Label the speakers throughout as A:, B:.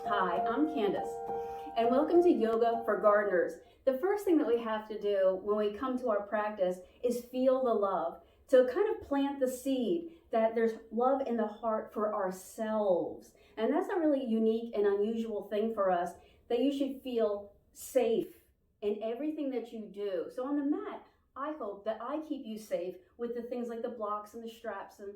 A: Hi, I'm Candace, and welcome to Yoga for Gardeners. The first thing that we have to do when we come to our practice is feel the love, to kind of plant the seed that there's love in the heart for ourselves. And that's a really unique and unusual thing for us, that you should feel safe in everything that you do. So on the mat, I hope that I keep you safe with the things like the blocks and the straps and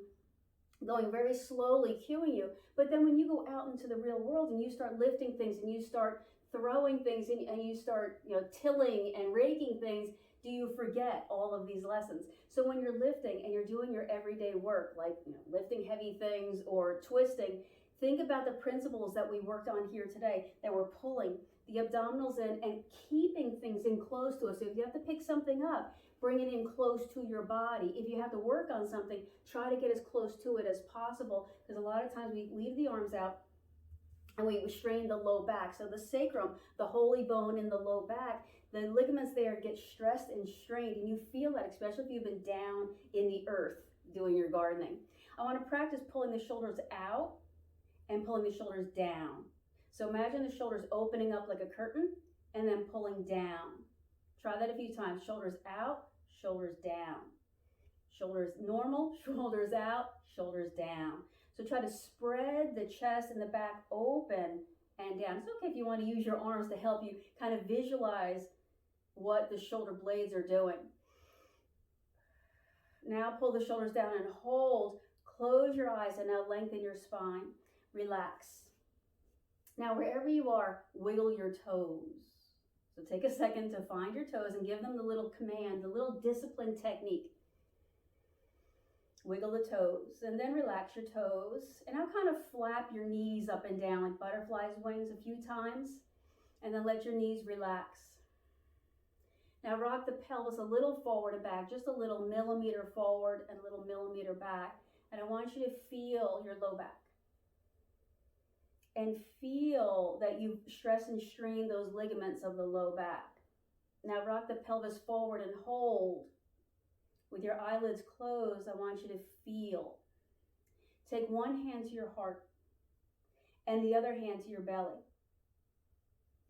A: going very slowly, cueing you. But then when you go out into the real world and you start lifting things and you start throwing things and you start, tilling and raking things, do you forget all of these lessons? So when you're lifting and you're doing your everyday work, like lifting heavy things or twisting, think about the principles that we worked on here today, that we're pulling the abdominals in and keeping things in close to us. So if you have to pick something up, bring it in close to your body. If you have to work on something, try to get as close to it as possible, because a lot of times we leave the arms out and we strain the low back. So the sacrum, the holy bone in the low back, the ligaments there get stressed and strained, and you feel that, especially if you've been down in the earth doing your gardening. I want to practice pulling the shoulders out and pulling the shoulders down. So imagine the shoulders opening up like a curtain and then pulling down. Try that a few times. Shoulders out, shoulders down. Shoulders normal, shoulders out, shoulders down. So try to spread the chest and the back open and down. It's okay if you want to use your arms to help you kind of visualize what the shoulder blades are doing. Now pull the shoulders down and hold. Close your eyes and now lengthen your spine. Relax. Now wherever you are, wiggle your toes. So take a second to find your toes and give them the little command, the little discipline technique. Wiggle the toes and then relax your toes. And now kind of flap your knees up and down like butterfly's wings a few times. And then let your knees relax. Now rock the pelvis a little forward and back, just a little millimeter forward and a little millimeter back. And I want you to feel your low back. And feel that you stress and strain those ligaments of the low back. Now rock the pelvis forward and hold. With your eyelids closed, I want you to feel. Take one hand to your heart and the other hand to your belly.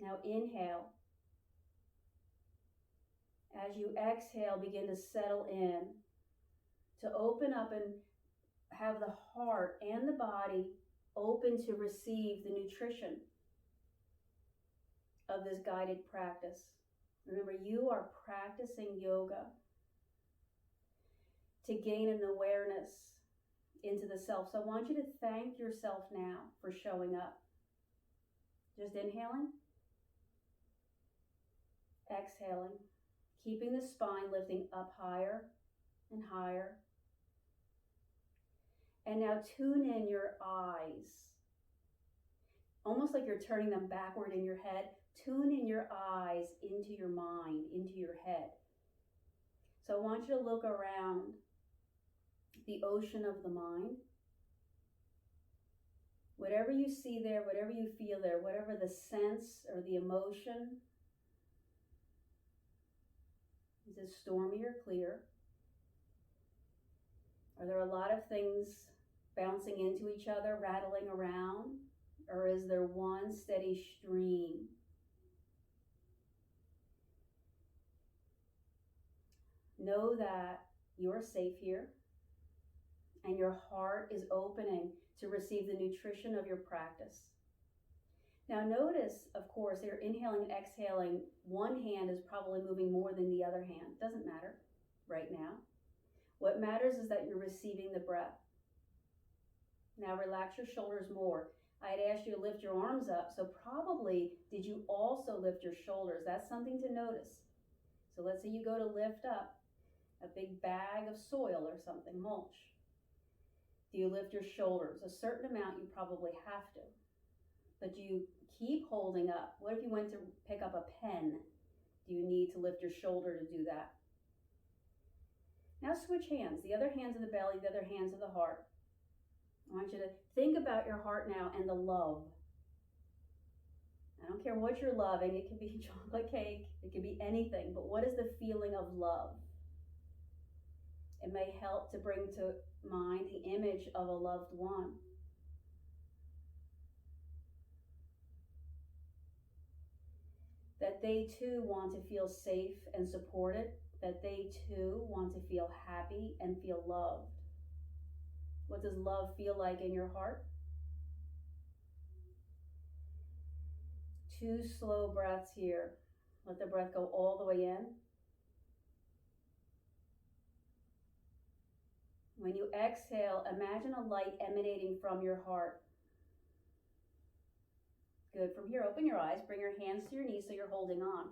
A: Now inhale. As you exhale, begin to settle in, to open up and have the heart and the body open to receive the nutrition of this guided practice. Remember, you are practicing yoga to gain an awareness into the self. So I want you to thank yourself now for showing up. Just inhaling, exhaling, keeping the spine lifting up higher and higher. And now tune in your eyes, almost like you're turning them backward in your head. Tune in your eyes into your mind, into your head. So I want you to look around the ocean of the mind. Whatever you see there, whatever you feel there, whatever the sense or the emotion, is it stormy or clear? Are there a lot of things bouncing into each other, rattling around? Or is there one steady stream? Know that you're safe here and your heart is opening to receive the nutrition of your practice. Now notice, of course, you're inhaling and exhaling. One hand is probably moving more than the other hand. Doesn't matter right now. What matters is that you're receiving the breath. Now relax your shoulders more. I had asked you to lift your arms up, so probably did you also lift your shoulders? That's something to notice. So let's say you go to lift up a big bag of soil or something, mulch. Do you lift your shoulders? A certain amount you probably have to, but do you keep holding up? What if you went to pick up a pen? Do you need to lift your shoulder to do that? Now switch hands. The other hand's in the belly, the other hand's in the heart. I want you to think about your heart now and the love. I don't care what you're loving. It can be chocolate cake. It can be anything. But what is the feeling of love? It may help to bring to mind the image of a loved one. that they too want to feel safe and supported, that they too want to feel happy and feel loved. What does love feel like in your heart? 2 slow breaths here. Let the breath go all the way in. When you exhale, imagine a light emanating from your heart. Good. From here, open your eyes, bring your hands to your knees so you're holding on.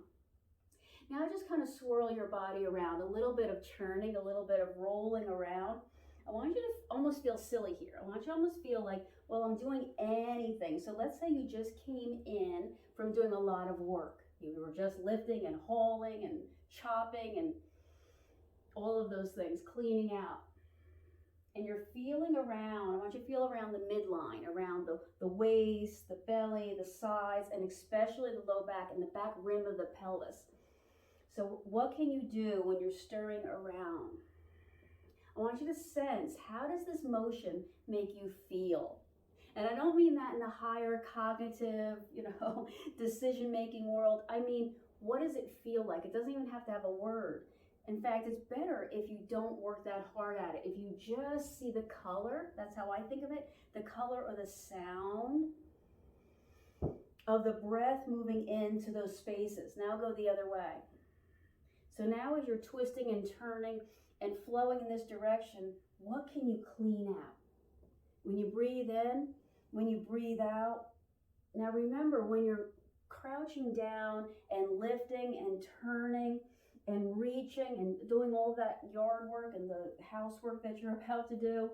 A: Now just kind of swirl your body around, a little bit of churning, a little bit of rolling around. I want you to almost feel silly here. I want you to almost feel like, well, I'm doing anything. So let's say you just came in from doing a lot of work. You were just lifting and hauling and chopping and all of those things, cleaning out. And you're feeling around, I want you to feel around the midline, around the waist, the belly, the sides, and especially the low back and the back rim of the pelvis. So what can you do when you're stirring around? I want you to sense, how does this motion make you feel? And I don't mean that in the higher cognitive, decision-making world. I mean, what does it feel like? It doesn't even have to have a word. In fact, it's better if you don't work that hard at it. If you just see the color, that's how I think of it, the color or the sound of the breath moving into those spaces. Now go the other way. So now as you're twisting and turning and flowing in this direction, what can you clean out? When you breathe in, when you breathe out. Now remember, when you're crouching down and lifting and turning and reaching and doing all that yard work and the housework that you're about to do,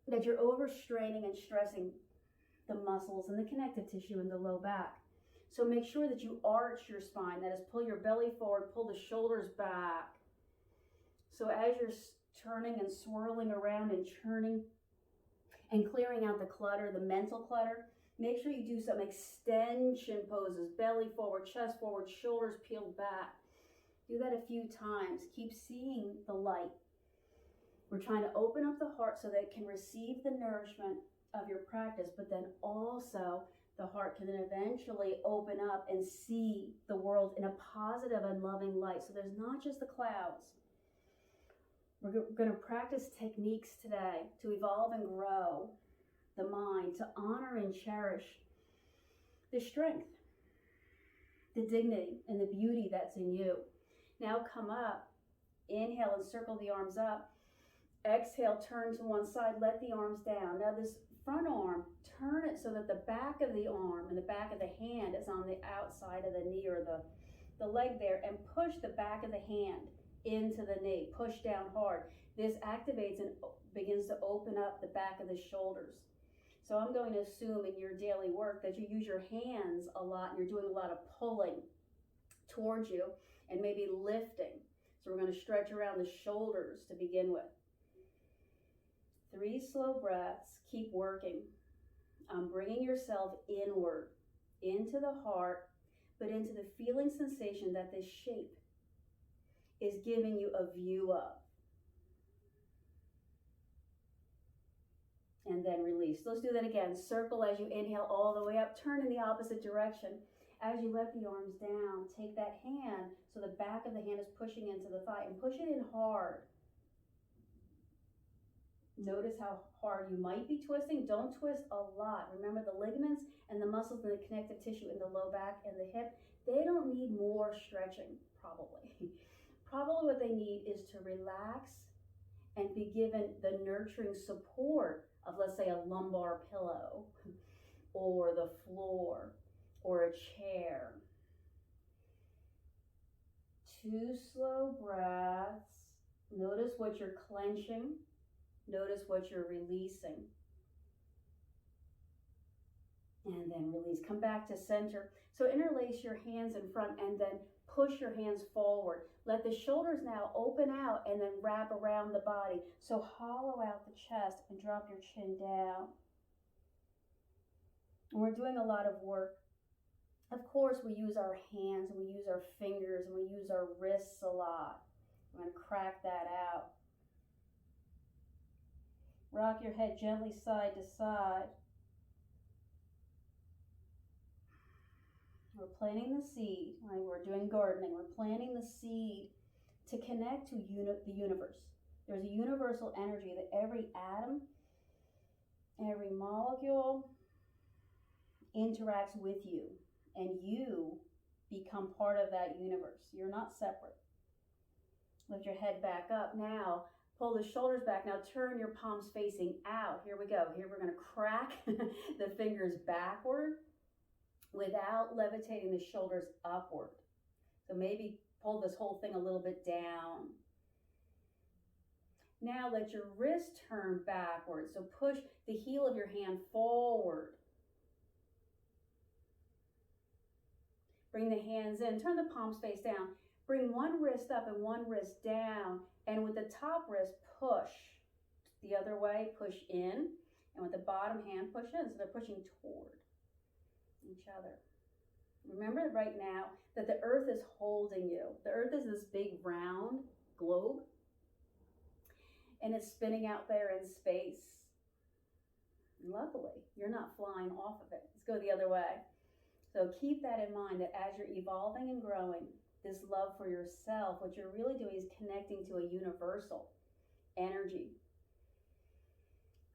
A: that you're overstraining and stressing the muscles and the connective tissue in the low back. So make sure that you arch your spine. That is, pull your belly forward, pull the shoulders back. So as you're turning and swirling around and churning and clearing out the clutter, the mental clutter, make sure you do some extension poses, belly forward, chest forward, shoulders peeled back. Do that a few times. Keep seeing the light. We're trying to open up the heart so that it can receive the nourishment of your practice, but then also the heart can then eventually open up and see the world in a positive and loving light. So there's not just the clouds. We're going to practice techniques today to evolve and grow the mind, to honor and cherish the strength, the dignity, and the beauty that's in you. Now come up, inhale and circle the arms up. Exhale, turn to one side, let the arms down. Now this front arm, turn it so that the back of the arm and the back of the hand is on the outside of the knee or the leg there, and push the back of the hand into the knee. Push down hard. This activates and begins to open up the back of the shoulders. So I'm going to assume in your daily work that you use your hands a lot and you're doing a lot of pulling towards you and maybe lifting. So we're going to stretch around the shoulders to begin with. 3 slow breaths. Keep working. Bringing yourself inward, into the heart, but into the feeling sensation that this shape is giving you a view of. And then release. Let's do that again. Circle as you inhale all the way up. Turn in the opposite direction. As you let the arms down, take that hand so the back of the hand is pushing into the thigh and push it in hard. Notice how hard you might be twisting. Don't twist a lot. Remember, the ligaments and the muscles and the connective tissue in the low back and the hip, they don't need more stretching, probably. Probably what they need is to relax and be given the nurturing support of, let's say, a lumbar pillow or the floor or a chair. 2 slow breaths. Notice what you're clenching. Notice what you're releasing. And then release. Come back to center. So interlace your hands in front and then push your hands forward. Let the shoulders now open out and then wrap around the body. So hollow out the chest and drop your chin down. And we're doing a lot of work. Of course, we use our hands and we use our fingers and we use our wrists a lot. I'm going to crack that out. Rock your head gently side to side. We're planting the seed, right? We're doing gardening. We're planting the seed to connect to the universe. There's a universal energy that every atom, every molecule interacts with you, and you become part of that universe. You're not separate. Lift your head back up now. Pull the shoulders back. Now turn your palms facing out. Here we go. Here we're going to crack the fingers backward without levitating the shoulders upward. So maybe pull this whole thing a little bit down. Now let your wrist turn backwards. So push the heel of your hand forward. Bring the hands in. Turn the palms face down. Bring one wrist up and one wrist down. And with the top wrist, push the other way. Push in. And with the bottom hand, push in. So they're pushing toward each other. Remember right now that the earth is holding you. The earth is this big round globe. And it's spinning out there in space. And luckily, you're not flying off of it. Let's go the other way. So keep that in mind, that as you're evolving and growing, this love for yourself, what you're really doing is connecting to a universal energy.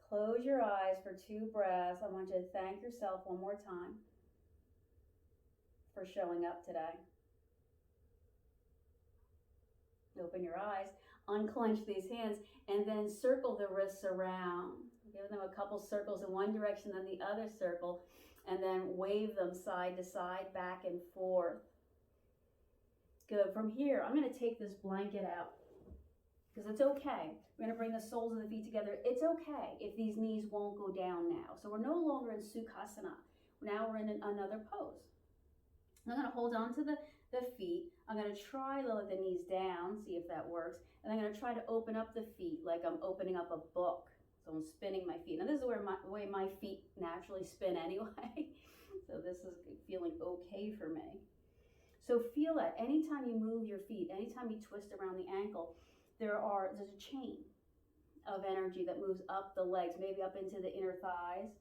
A: Close your eyes for 2 breaths. I want you to thank yourself one more time for showing up today. Open your eyes, unclench these hands, and then circle the wrists around. Give them a couple circles in one direction, then the other circle, and then wave them side to side, back and forth. Good. From here, I'm going to take this blanket out because it's okay. We're going to bring the soles of the feet together. It's okay if these knees won't go down now. So we're no longer in Sukhasana. Now we're in another pose. I'm going to hold on to the feet. I'm going to try to let the knees down, see if that works. And I'm going to try to open up the feet like I'm opening up a book. So I'm spinning my feet. Now this is the way my feet naturally spin anyway. So this is feeling okay for me. So feel that anytime you move your feet, anytime you twist around the ankle, there's a chain of energy that moves up the legs, maybe up into the inner thighs,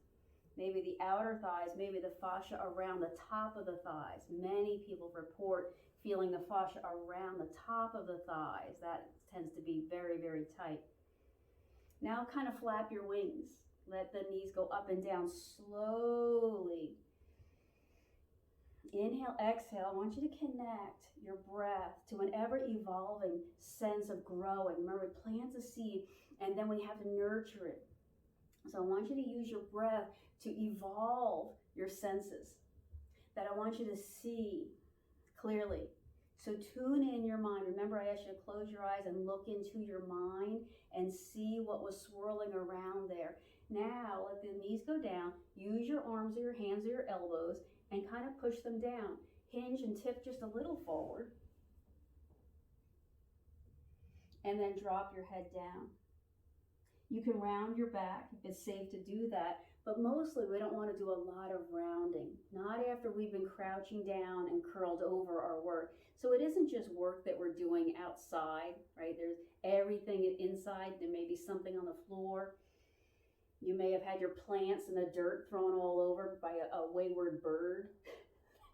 A: maybe the outer thighs, maybe the fascia around the top of the thighs. Many people report feeling the fascia around the top of the thighs. That tends to be very, very tight. Now kind of flap your wings. Let the knees go up and down slowly. Inhale, exhale. I want you to connect your breath to an ever-evolving sense of growing. Remember, we plant a seed and then we have to nurture it. So I want you to use your breath to evolve your senses. That I want you to see clearly. So tune in your mind. Remember, I asked you to close your eyes and look into your mind and see what was swirling around there. Now, let the knees go down. Use your arms or your hands or your elbows and kind of push them down. Hinge and tip just a little forward. And then drop your head down. You can round your back if it's safe to do that, but mostly we don't want to do a lot of rounding, not after we've been crouching down and curled over our work. So it isn't just work that we're doing outside, right? There's everything inside. There may be something on the floor. You may have had your plants in the dirt thrown all over by a wayward bird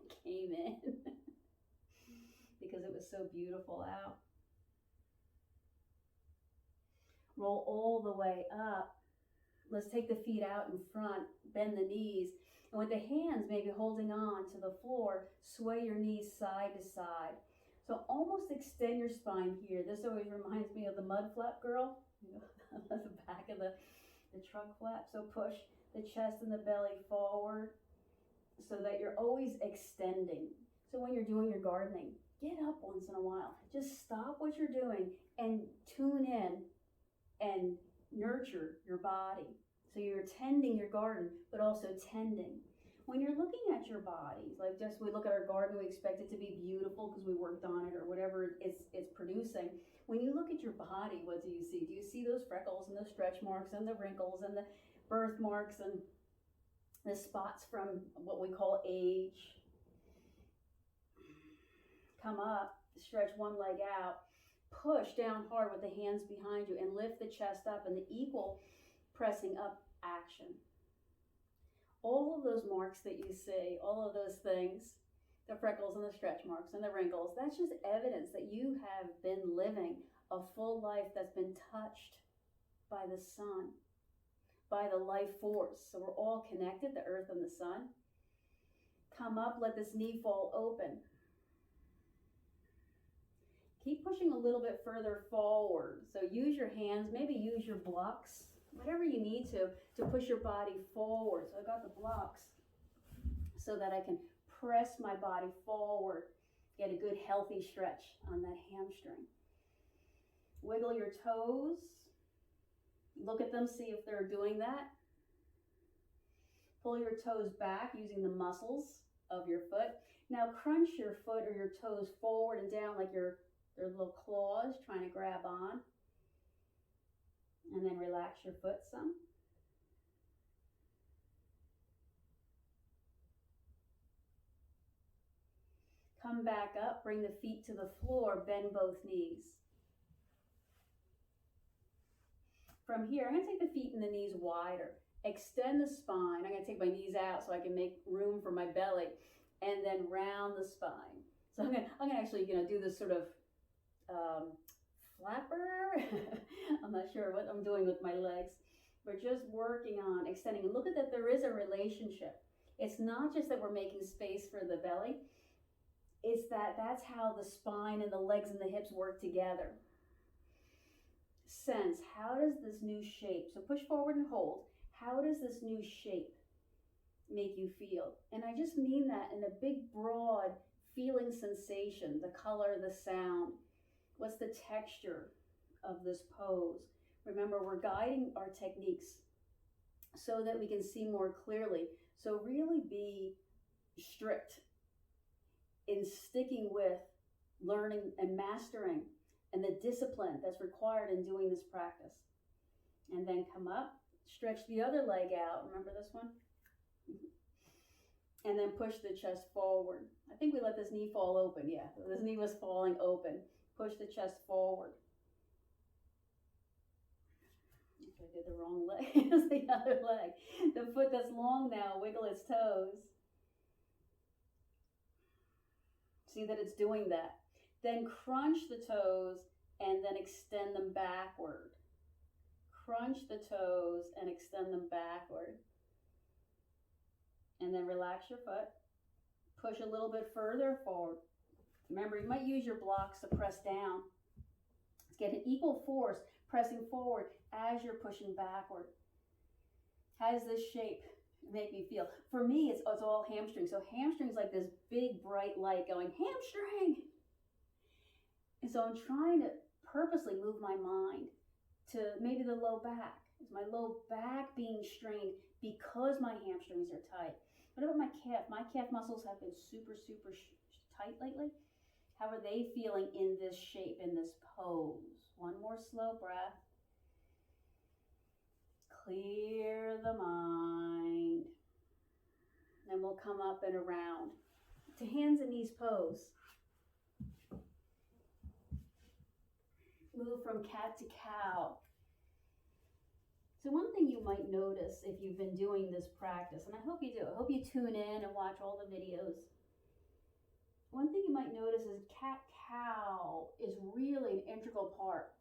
A: that came in because it was so beautiful out. Roll all the way up. Let's take the feet out in front, bend the knees, and with the hands maybe holding on to the floor, sway your knees side to side. So almost extend your spine here. This always reminds me of the mud flap girl, the back of the trunk flap. So push the chest and the belly forward so that you're always extending. So when you're doing your gardening, get up once in a while. Just stop what you're doing and tune in and nurture your body. So you're tending your garden, but also tending. When you're looking at your bodies, like just we look at our garden, we expect it to be beautiful because we worked on it or whatever it's producing. When you look at your body, what do you see? Do you see those freckles and the stretch marks and the wrinkles and the birthmarks and the spots from what we call age? Come up, stretch one leg out. Push down hard with the hands behind you and lift the chest up in the equal pressing up action. All of those marks that you see, all of those things, the freckles and the stretch marks and the wrinkles. That's just evidence that you have been living a full life that's been touched by the sun, by the life force. So we're all connected, the earth and the sun. Come up, let this knee fall open. Keep pushing a little bit further forward. So use your hands, maybe use your blocks, whatever you need to push your body forward. So I got the blocks so that I can press my body forward, get a good healthy stretch on that hamstring. Wiggle your toes. Look at them, see if they're doing that. Pull your toes back using the muscles of your foot. Now crunch your foot or your toes forward and down like they're little claws trying to grab on. And then relax your foot some. Come back up, bring the feet to the floor, bend both knees. From here, I'm going to take the feet and the knees wider. Extend the spine. I'm going to take my knees out so I can make room for my belly. And then round the spine. So I'm going to actually do this sort of flapper. I'm not sure what I'm doing with my legs. We're just working on extending. And look at that, there is a relationship. It's not just that we're making space for the belly. It's that's how the spine and the legs and the hips work together. Sense, how does this new shape, so push forward and hold, how does this new shape make you feel? And I just mean that in a big, broad feeling sensation, the color, the sound. What's the texture of this pose? Remember, we're guiding our techniques so that we can see more clearly. So really be strict in sticking with learning and mastering and the discipline that's required in doing this practice. And then come up, stretch the other leg out. Remember this one? And then push the chest forward. I think we let this knee fall open. Yeah, this knee was falling open. Push the chest forward. I did the wrong leg. It's the other leg. The foot that's long now, wiggle its toes. See that it's doing that. Then crunch the toes and then extend them backward. Crunch the toes and extend them backward. And then relax your foot. Push a little bit further forward. Remember, you might use your blocks to press down. Get an equal force pressing forward as you're pushing backward. How does this shape make me feel? For me, it's all hamstring. So hamstring's like this big bright light going, hamstring! And so I'm trying to purposely move my mind to maybe the low back. Is my low back being strained because my hamstrings are tight? What about my calf? My calf muscles have been super, super tight lately. How are they feeling in this shape, in this pose? One more slow breath. Clear the mind. Then we'll come up and around to hands and knees pose. Move from cat to cow. So one thing you might notice if you've been doing this practice, and I hope you do, I hope you tune in and watch all the videos. One thing you might notice is cat-cow is really an integral part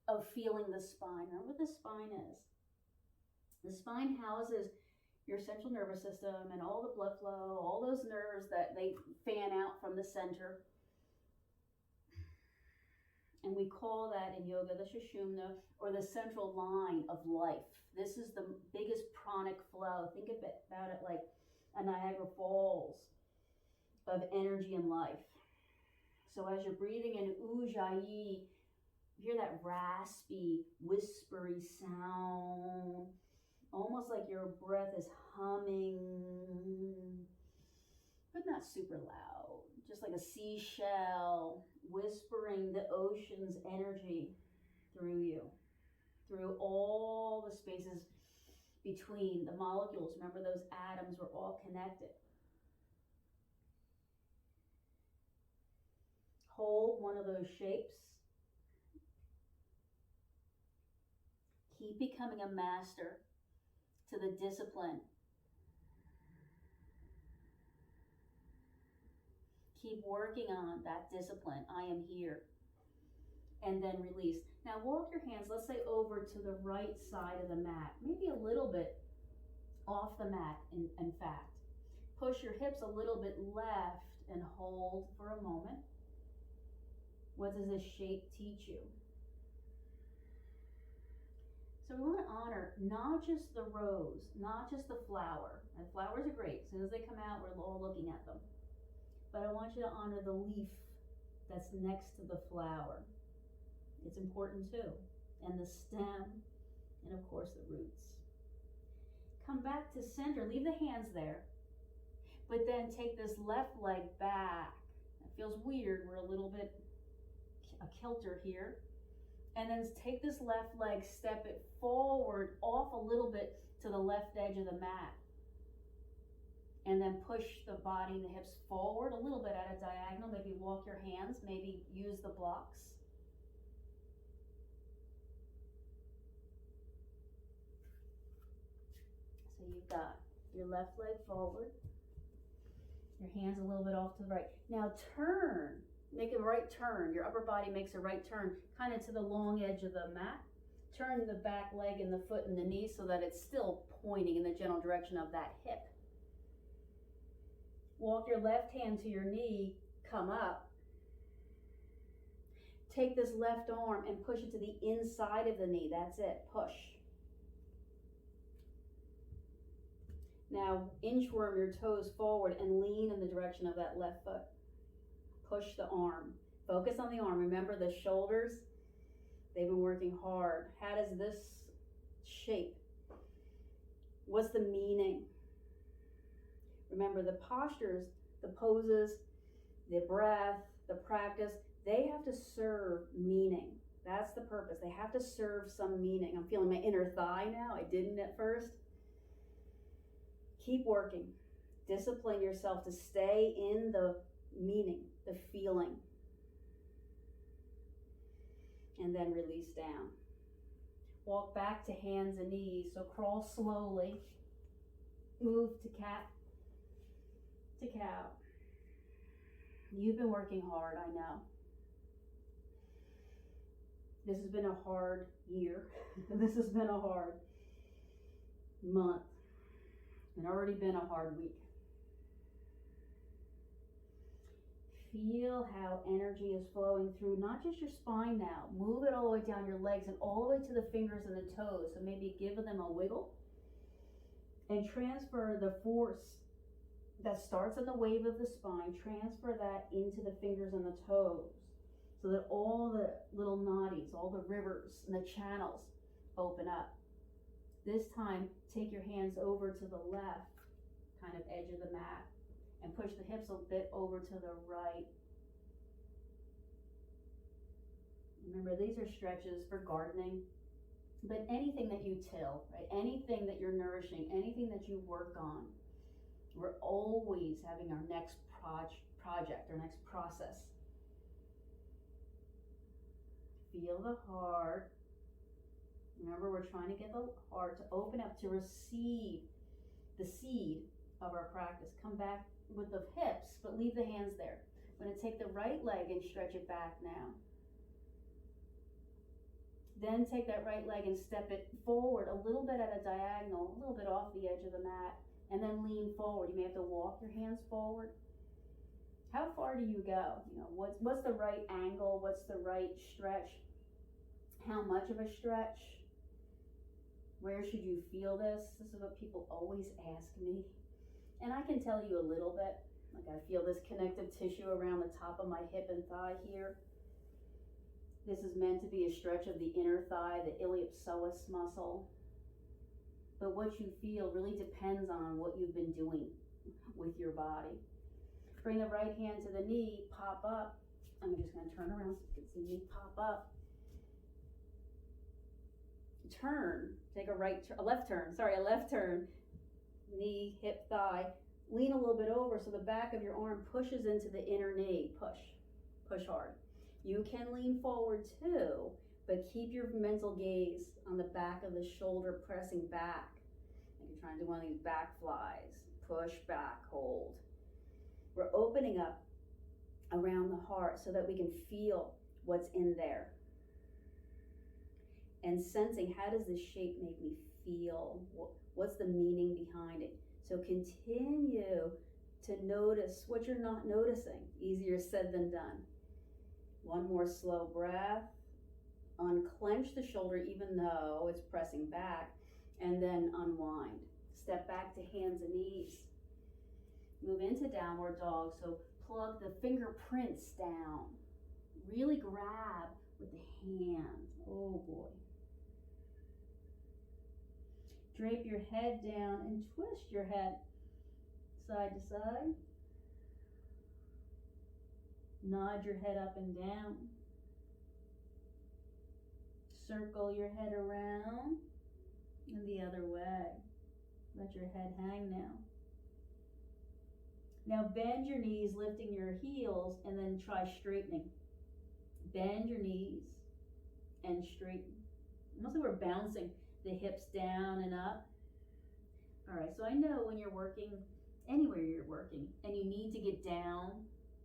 A: of feeling the spine. Remember what the spine is. The spine houses your central nervous system and all the blood flow, all those nerves that they fan out from the center. And we call that in yoga the Sushumna, or the central line of life. This is the biggest pranic flow. Think about it like a Niagara Falls of energy and life. So as you're breathing in Ujjayi, you hear that raspy, whispery sound, almost like your breath is humming, but not super loud, just like a seashell whispering the ocean's energy through you, through all the spaces between the molecules. Remember, those atoms were all connected. Hold one of those shapes. Keep becoming a master to the discipline. Keep working on that discipline. I am here. And then release. Now walk your hands, let's say over to the right side of the mat, maybe a little bit off the mat in fact. Push your hips a little bit left and hold for a moment. What does this shape teach you? So we want to honor not just the rose, not just the flower. And flowers are great. As soon as they come out, we're all looking at them. But I want you to honor the leaf that's next to the flower. It's important too. And the stem, and of course the roots. Come back to center, leave the hands there. But then take this left leg back. It feels weird, we're a little bit a kilter here. And then take this left leg, step it forward, off a little bit to the left edge of the mat. And then push the body and the hips forward a little bit at a diagonal. Maybe walk your hands, maybe use the blocks. So you've got your left leg forward, your hands a little bit off to the right. Now turn, make a right turn. Your upper body makes a right turn, kind of to the long edge of the mat. Turn the back leg and the foot and the knee so that it's still pointing in the general direction of that hip. Walk your left hand to your knee, come up. Take this left arm and push it to the inside of the knee. That's it, push. Now inchworm your toes forward and lean in the direction of that left foot. Push the arm. Focus on the arm. Remember the shoulders, they've been working hard. How does this shape? What's the meaning? Remember the postures, the poses, the breath, the practice, they have to serve meaning. That's the purpose. They have to serve some meaning. I'm feeling my inner thigh now. I didn't at first. Keep working. Discipline yourself to stay in the meaning, the feeling. And then release down. Walk back to hands and knees. So crawl slowly. Move to cat to cow. You've been working hard, I know. This has been a hard year. This has been a hard month. It's already been a hard week. Feel how energy is flowing through not just your spine now. Move it all the way down your legs and all the way to the fingers and the toes. So maybe give them a wiggle and transfer the force that starts in the wave of the spine. Transfer that into the fingers and the toes so that all the little nadis, all the rivers and the channels open up. This time, take your hands over to the left, kind of edge of the mat, and push the hips a bit over to the right. Remember, these are stretches for gardening, but anything that you till, right? Anything that you're nourishing, anything that you work on, we're always having our next project, our next process. Feel the heart. Remember, we're trying to get the heart to open up to receive the seed of our practice. Come back with the hips, but leave the hands there. I'm going to take the right leg and stretch it back now. Then take that right leg and step it forward a little bit at a diagonal, a little bit off the edge of the mat, and then lean forward. You may have to walk your hands forward. How far do you go? You know, what's the right angle? What's the right stretch? How much of a stretch? Where should you feel this? This is what people always ask me. And I can tell you a little bit. Like I feel this connective tissue around the top of my hip and thigh here. This is meant to be a stretch of the inner thigh, the iliopsoas muscle. But what you feel really depends on what you've been doing with your body. Bring the right hand to the knee, pop up. I'm just going to turn around so you can see me pop up. Turn, take a left turn, knee, hip, thigh. Lean a little bit over so the back of your arm pushes into the inner knee. Push hard. You can lean forward too, but keep your mental gaze on the back of the shoulder pressing back. Like you're trying to do one of these back flies. Push back, hold. We're opening up around the heart so that we can feel what's in there. And sensing, how does this shape make me feel? What's the meaning behind it? So continue to notice what you're not noticing. Easier said than done. One more slow breath. Unclench the shoulder even though it's pressing back, and then unwind. Step back to hands and knees. Move into downward dog, so plug the fingerprints down. Really grab with the hands. Oh boy. Drape your head down and twist your head side to side. Nod your head up and down. Circle your head around and the other way. Let your head hang now. Now bend your knees, lifting your heels, and then try straightening. Bend your knees and straighten. Mostly we're bouncing the hips down and up. All right, so I know when you're working, anywhere you're working, and you need to get down,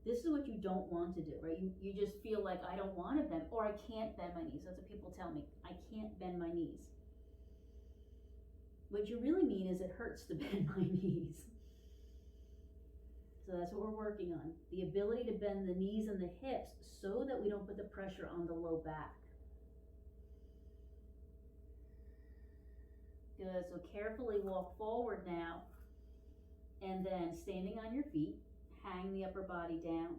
A: this is what you don't want to do, right? You just feel like, I don't want to bend, or I can't bend my knees. That's what people tell me. I can't bend my knees. What you really mean is it hurts to bend my knees. So that's what we're working on. The ability to bend the knees and the hips so that we don't put the pressure on the low back. Good, so carefully walk forward now, and then standing on your feet, hang the upper body down.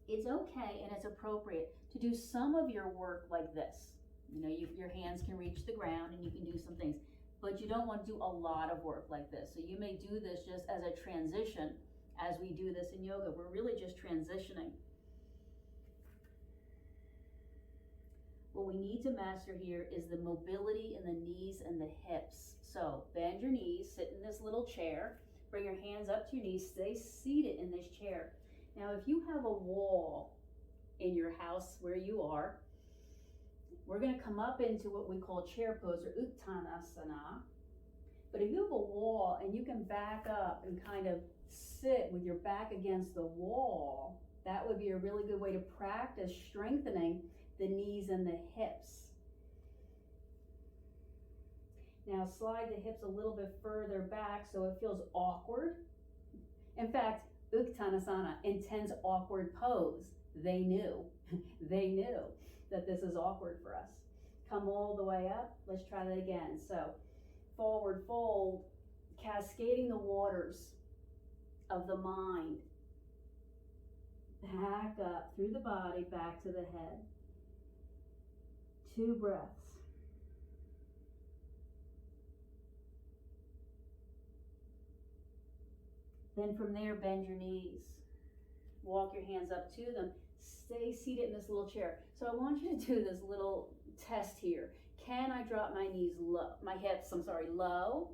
A: It's okay and it's appropriate to do some of your work like this. You know, your hands can reach the ground and you can do some things, but you don't want to do a lot of work like this. So you may do this just as a transition as we do this in yoga. We're really just transitioning. What we need to master here is the mobility in the knees and the hips. So bend your knees, sit in this little chair, bring your hands up to your knees, stay seated in this chair. Now, if you have a wall in your house where you are, we're going to come up into what we call chair pose or uttanasana. But if you have a wall and you can back up and kind of sit with your back against the wall, that would be a really good way to practice strengthening the knees and the hips. Now slide the hips a little bit further back so it feels awkward. In fact, Uttanasana intends awkward pose. They knew that this is awkward for us. Come all the way up. Let's try that again. So forward fold, cascading the waters of the mind. Back up through the body, back to the head. 2 breaths. Then from there, bend your knees. Walk your hands up to them. Stay seated in this little chair. So I want you to do this little test here. Can I drop my knees low, my hips, low?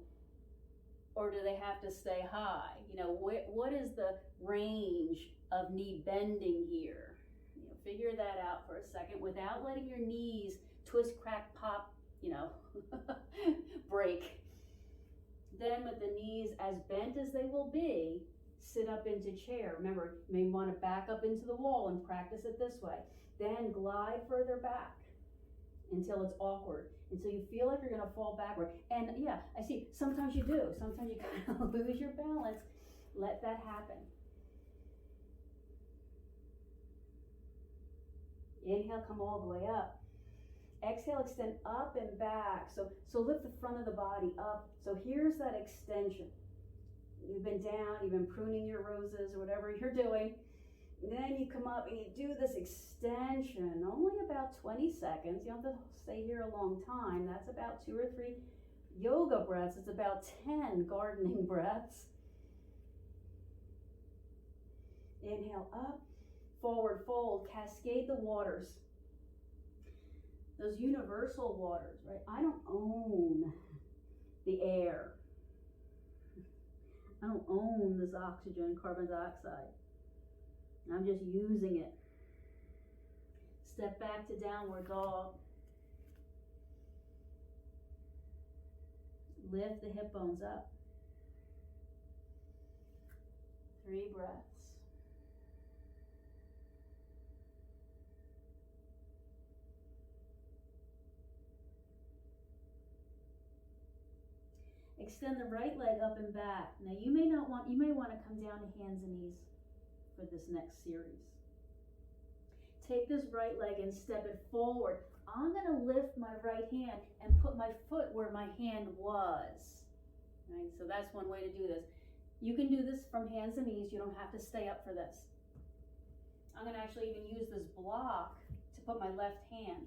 A: Or do they have to stay high? You know, what is the range of knee bending here? You know, figure that out for a second without letting your knees twist, crack, pop, break. Then with the knees as bent as they will be, sit up into chair. Remember, you may want to back up into the wall and practice it this way. Then glide further back until it's awkward, until you feel like you're going to fall backward. And yeah, I see, sometimes you do. Sometimes you kind of lose your balance. Let that happen. Inhale, come all the way up. Exhale, extend up and back. So lift the front of the body up. So here's that extension. You've been down, you've been pruning your roses or whatever you're doing. And then you come up and you do this extension, only about 20 seconds. You don't have to stay here a long time. That's about 2 or 3 yoga breaths. It's about 10 gardening breaths. Inhale up, forward fold, cascade the waters. Those universal waters, right? I don't own the air. I don't own this oxygen, carbon dioxide. I'm just using it. Step back to downward dog. Lift the hip bones up. 3 breaths. Extend the right leg up and back. Now you may want to come down to hands and knees for this next series. Take this right leg and step it forward. I'm going to lift my right hand and put my foot where my hand was. Right? So that's one way to do this. You can do this from hands and knees. You don't have to stay up for this. I'm going to actually even use this block to put my left hand.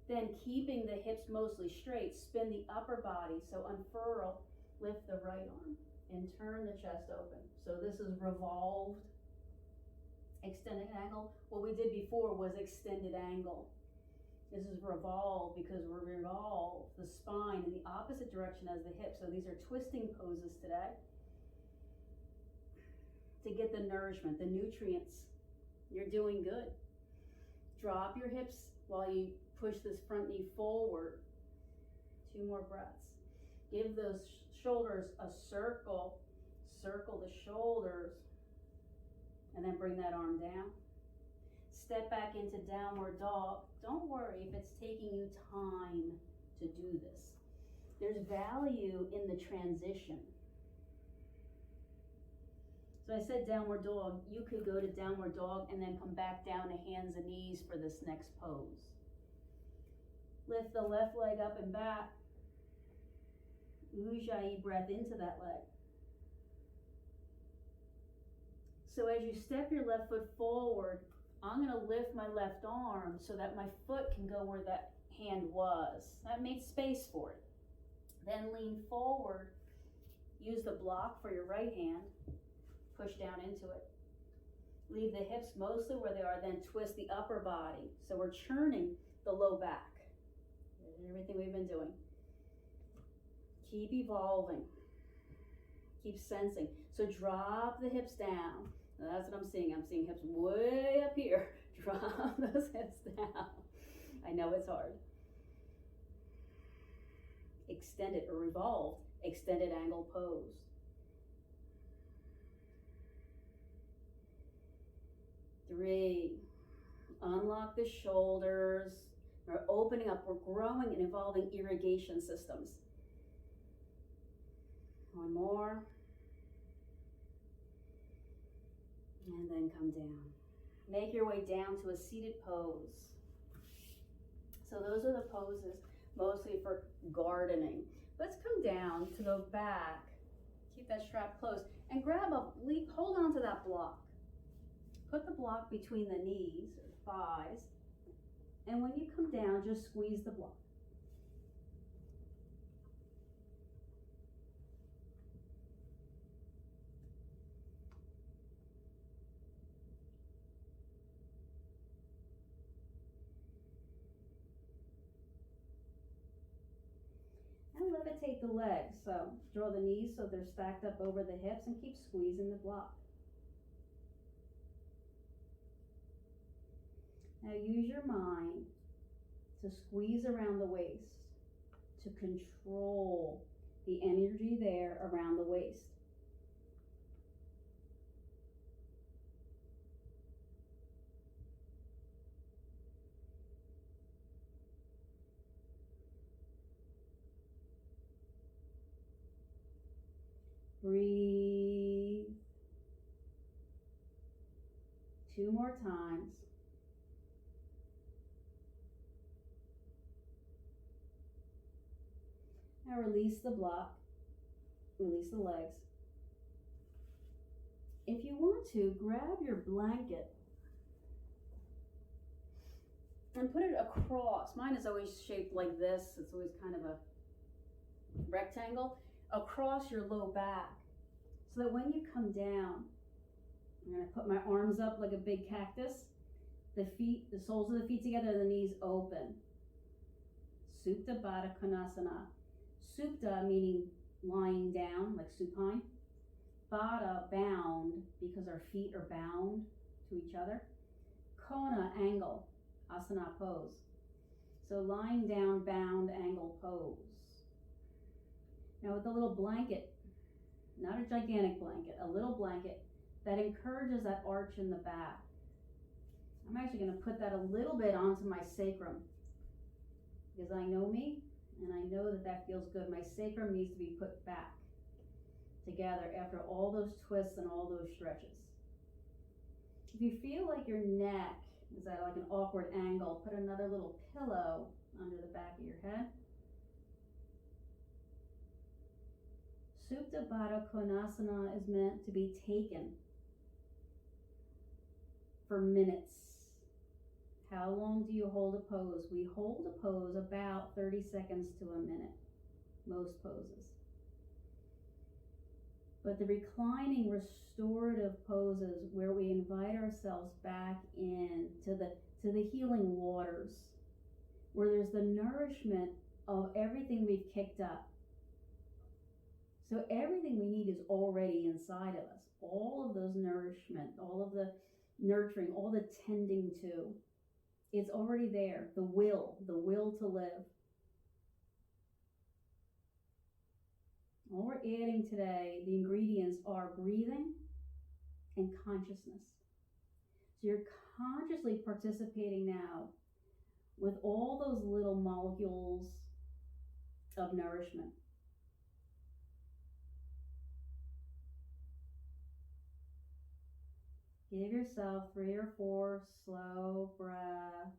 A: Then keeping the hips mostly straight, spin the upper body. So unfurl, lift the right arm and turn the chest open. So this is revolved, extended angle. What we did before was extended angle. This is revolve because we're revolve the spine in the opposite direction as the hip. So these are twisting poses today to get the nourishment, the nutrients. You're doing good. Drop your hips while you push this front knee forward. 2 more breaths. Give those shoulders a circle. Circle the shoulders. And then bring that arm down. Step back into downward dog. Don't worry if it's taking you time to do this. There's value in the transition. So I said downward dog. You could go to downward dog and then come back down to hands and knees for this next pose. Lift the left leg up and back. Ujjayi breath into that leg. So as you step your left foot forward, I'm going to lift my left arm so that my foot can go where that hand was. That makes space for it. Then lean forward. Use the block for your right hand. Push down into it. Leave the hips mostly where they are, then twist the upper body. So we're churning the low back. Everything we've been doing. Keep evolving. Keep sensing. So drop the hips down. That's what I'm seeing. I'm seeing hips way up here. Drop those hips down. I know it's hard. Extended or revolved, extended angle pose. Three. Unlock the shoulders. We're opening up. We're growing and evolving irrigation systems. One more. And then come down. Make your way down to a seated pose. So those are the poses mostly for gardening. Let's come down to the back. Keep that strap close and hold on to that block. Put the block between the knees or thighs. And when you come down, just squeeze the block. And levitate the legs. So draw the knees so they're stacked up over the hips and keep squeezing the block. Now use your mind to squeeze around the waist, to control the energy there around the waist. Breathe. 2 more times. Now release the block, release the legs. If you want to, grab your blanket and put it across. Mine is always shaped like this. It's always kind of a rectangle. Across your low back. So that when you come down, I'm going to put my arms up like a big cactus. The feet, the soles of the feet together, the knees open. Supta Baddha Konasana. Supta meaning lying down, like supine. Baddha, bound, because our feet are bound to each other. Kona, angle, asana pose. So lying down, bound, angle pose. Now with a little blanket, not a gigantic blanket, a little blanket that encourages that arch in the back. I'm actually going to put that a little bit onto my sacrum because I know me And I know that that feels good. My sacrum needs to be put back together after all those twists and all those stretches. If you feel like your neck is at like an awkward angle, put another little pillow under the back of your head. Supta Baddha Konasana is meant to be taken for minutes. How long do you hold a pose? We hold a pose about 30 seconds to a minute, most poses. But the reclining restorative poses where we invite ourselves back in to the healing waters, where there's the nourishment of everything we've kicked up. So everything we need is already inside of us. All of those nourishment, all of the nurturing, all the tending to, it's already there. The will to live. All we're adding today, the ingredients are breathing and consciousness. So you're consciously participating now with all those little molecules of nourishment. Give yourself 3 or 4 slow breaths.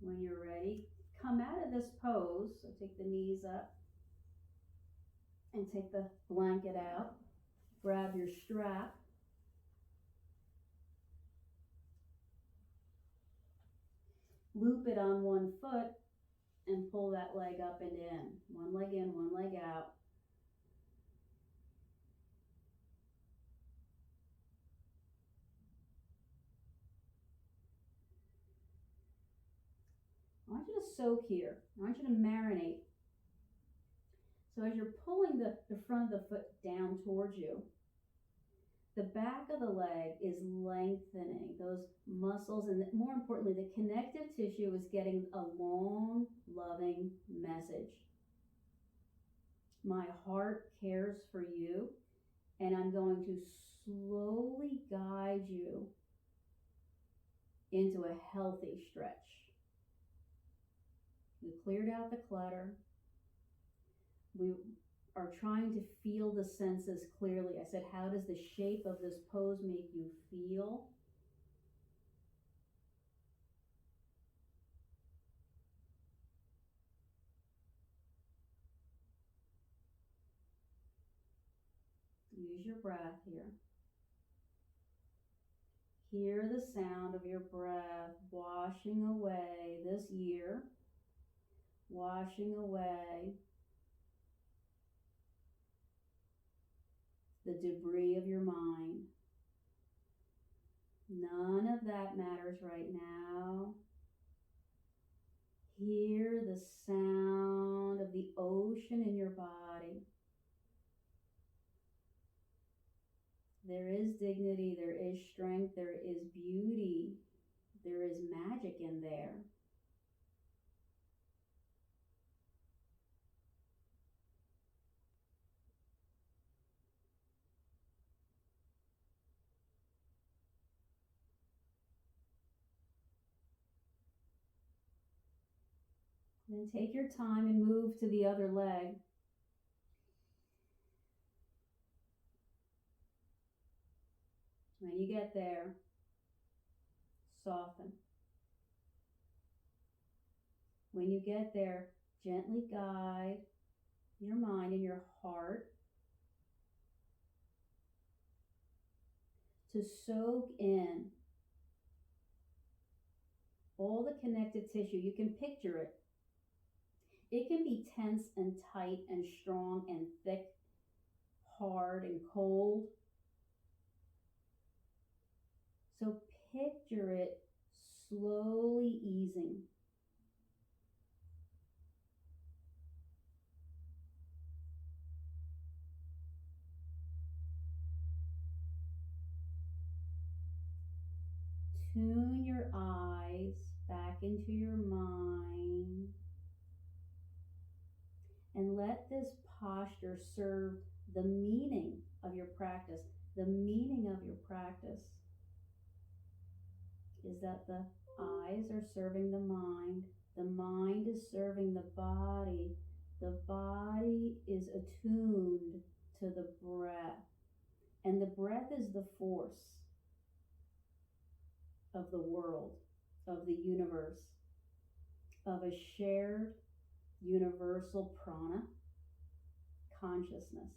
A: When you're ready, come out of this pose. So take the knees up and take the blanket out. Grab your strap. Loop it on one foot and pull that leg up and in. One leg in, one leg out. I want you to soak here. I want you to marinate. So as you're pulling the front of the foot down towards you, the back of the leg is lengthening those muscles, and more importantly, the connective tissue is getting a long, loving message. My heart cares for you, and I'm going to slowly guide you into a healthy stretch. We cleared out the clutter. We are trying to feel the senses clearly. I said, how does the shape of this pose make you feel? Use your breath here. Hear the sound of your breath washing away this year, washing away the debris of your mind. None of that matters right now. Hear the sound of the ocean in your body. There is dignity, there is strength, there is beauty, there is magic in there. Then take your time and move to the other leg. When you get there, soften. When you get there, gently guide your mind and your heart to soak in all the connective tissue. You can picture it. It can be tense and tight and strong and thick, hard and cold. So picture it slowly easing. Tune your eyes back into your mind. And let this posture serve the meaning of your practice. The meaning of your practice is that the eyes are serving the mind is serving the body is attuned to the breath, and the breath is the force of the world, of the universe, of a shared universal prana consciousness.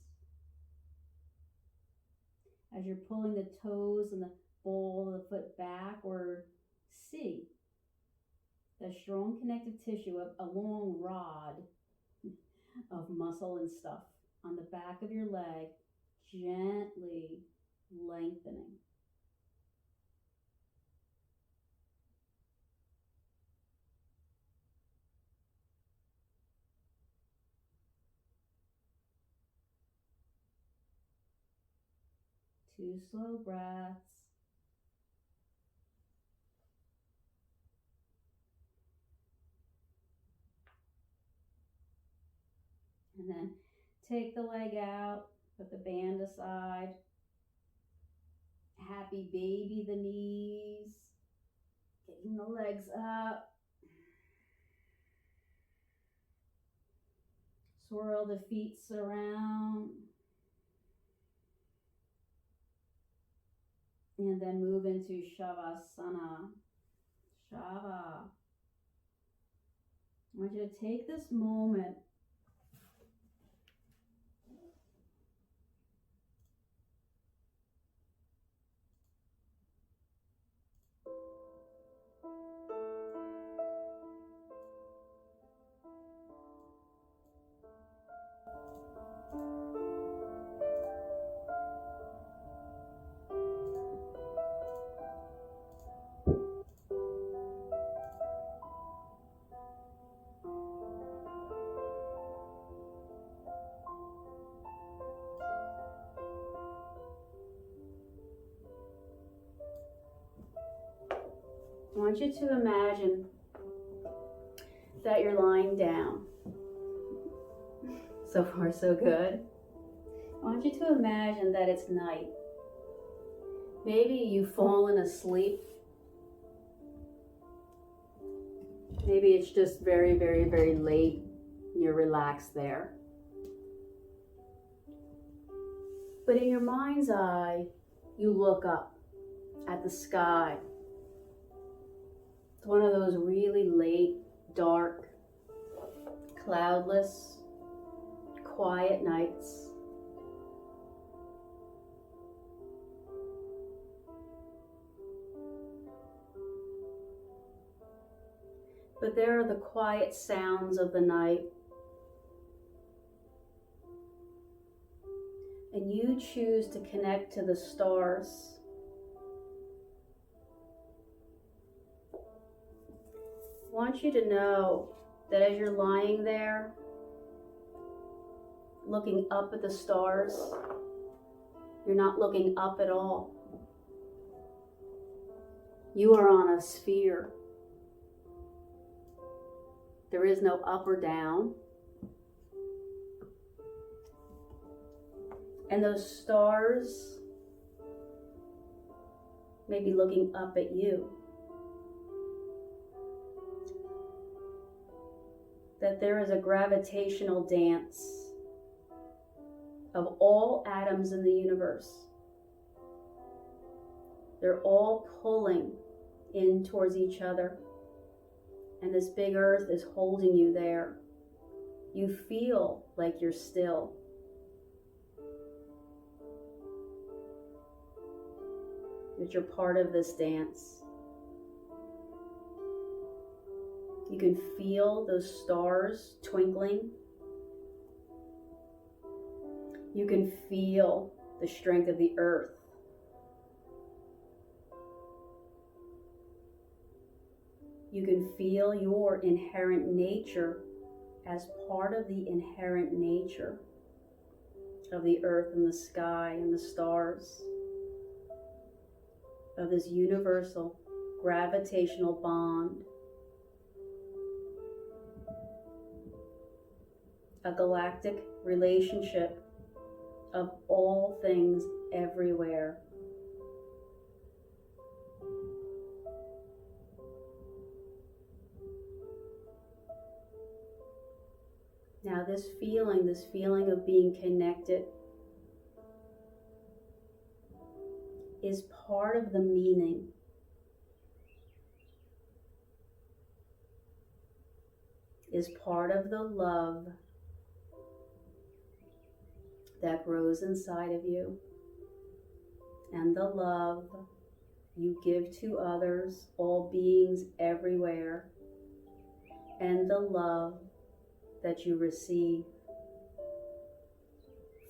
A: As you're pulling the toes and the ball of the foot backward, see the strong connective tissue of a long rod of muscle and stuff on the back of your leg, gently lengthening. Two slow breaths. And then take the leg out, put the band aside. Happy baby the knees. Getting the legs up. Swirl the feet around. And then move into Shavasana. Shava. I want you to take this moment I want you to imagine that you're lying down. So far, so good. I want you to imagine that it's night. Maybe you've fallen asleep. Maybe it's just very, very, very late. You're relaxed there. But in your mind's eye, you look up at the sky. It's one of those really late, dark, cloudless, quiet nights. But there are the quiet sounds of the night. And you choose to connect to the stars. I want you to know that as you're lying there, looking up at the stars, you're not looking up at all. You are on a sphere. There is no up or down. And those stars may be looking up at you. That there is a gravitational dance of all atoms in the universe. They're all pulling in towards each other. And this big earth is holding you there. You feel like you're still. That you're part of this dance. You can feel those stars twinkling. You can feel the strength of the earth. You can feel your inherent nature as part of the inherent nature of the earth and the sky and the stars, of this universal gravitational bond. a galactic relationship of all things everywhere. Now this feeling of being connected is part of the meaning. Is part of the love that grows inside of you, and the love you give to others, all beings everywhere, and the love that you receive.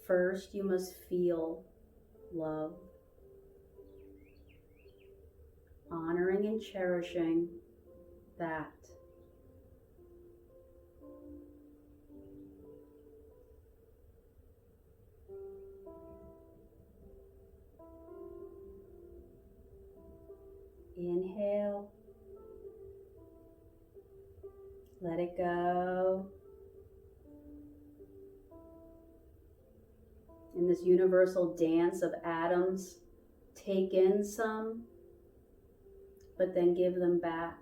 A: First, you must feel love, honoring and cherishing that. Inhale, let it go. In this universal dance of atoms, take in some, but then give them back.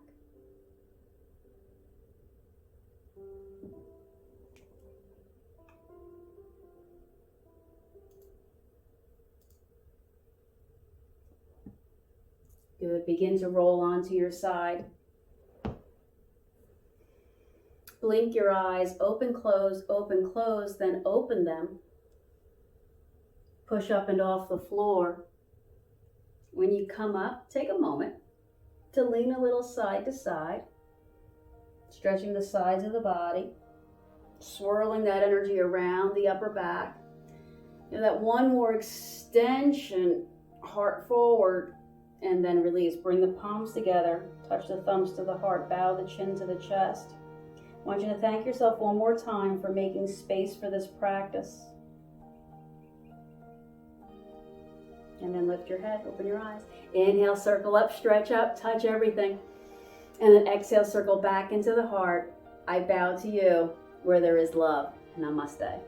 A: Good. Begin to roll onto your side. Blink your eyes, open, close, then open them. Push up and off the floor. When you come up, take a moment to lean a little side to side, stretching the sides of the body, swirling that energy around the upper back. That one more extension, heart forward, and then release. Bring the palms together, touch the thumbs to the heart, bow the chin to the chest. I want you to thank yourself one more time for making space for this practice. And then lift your head, open your eyes. Inhale, circle up, stretch up, touch everything. And then exhale, circle back into the heart. I bow to you where there is love. Namaste.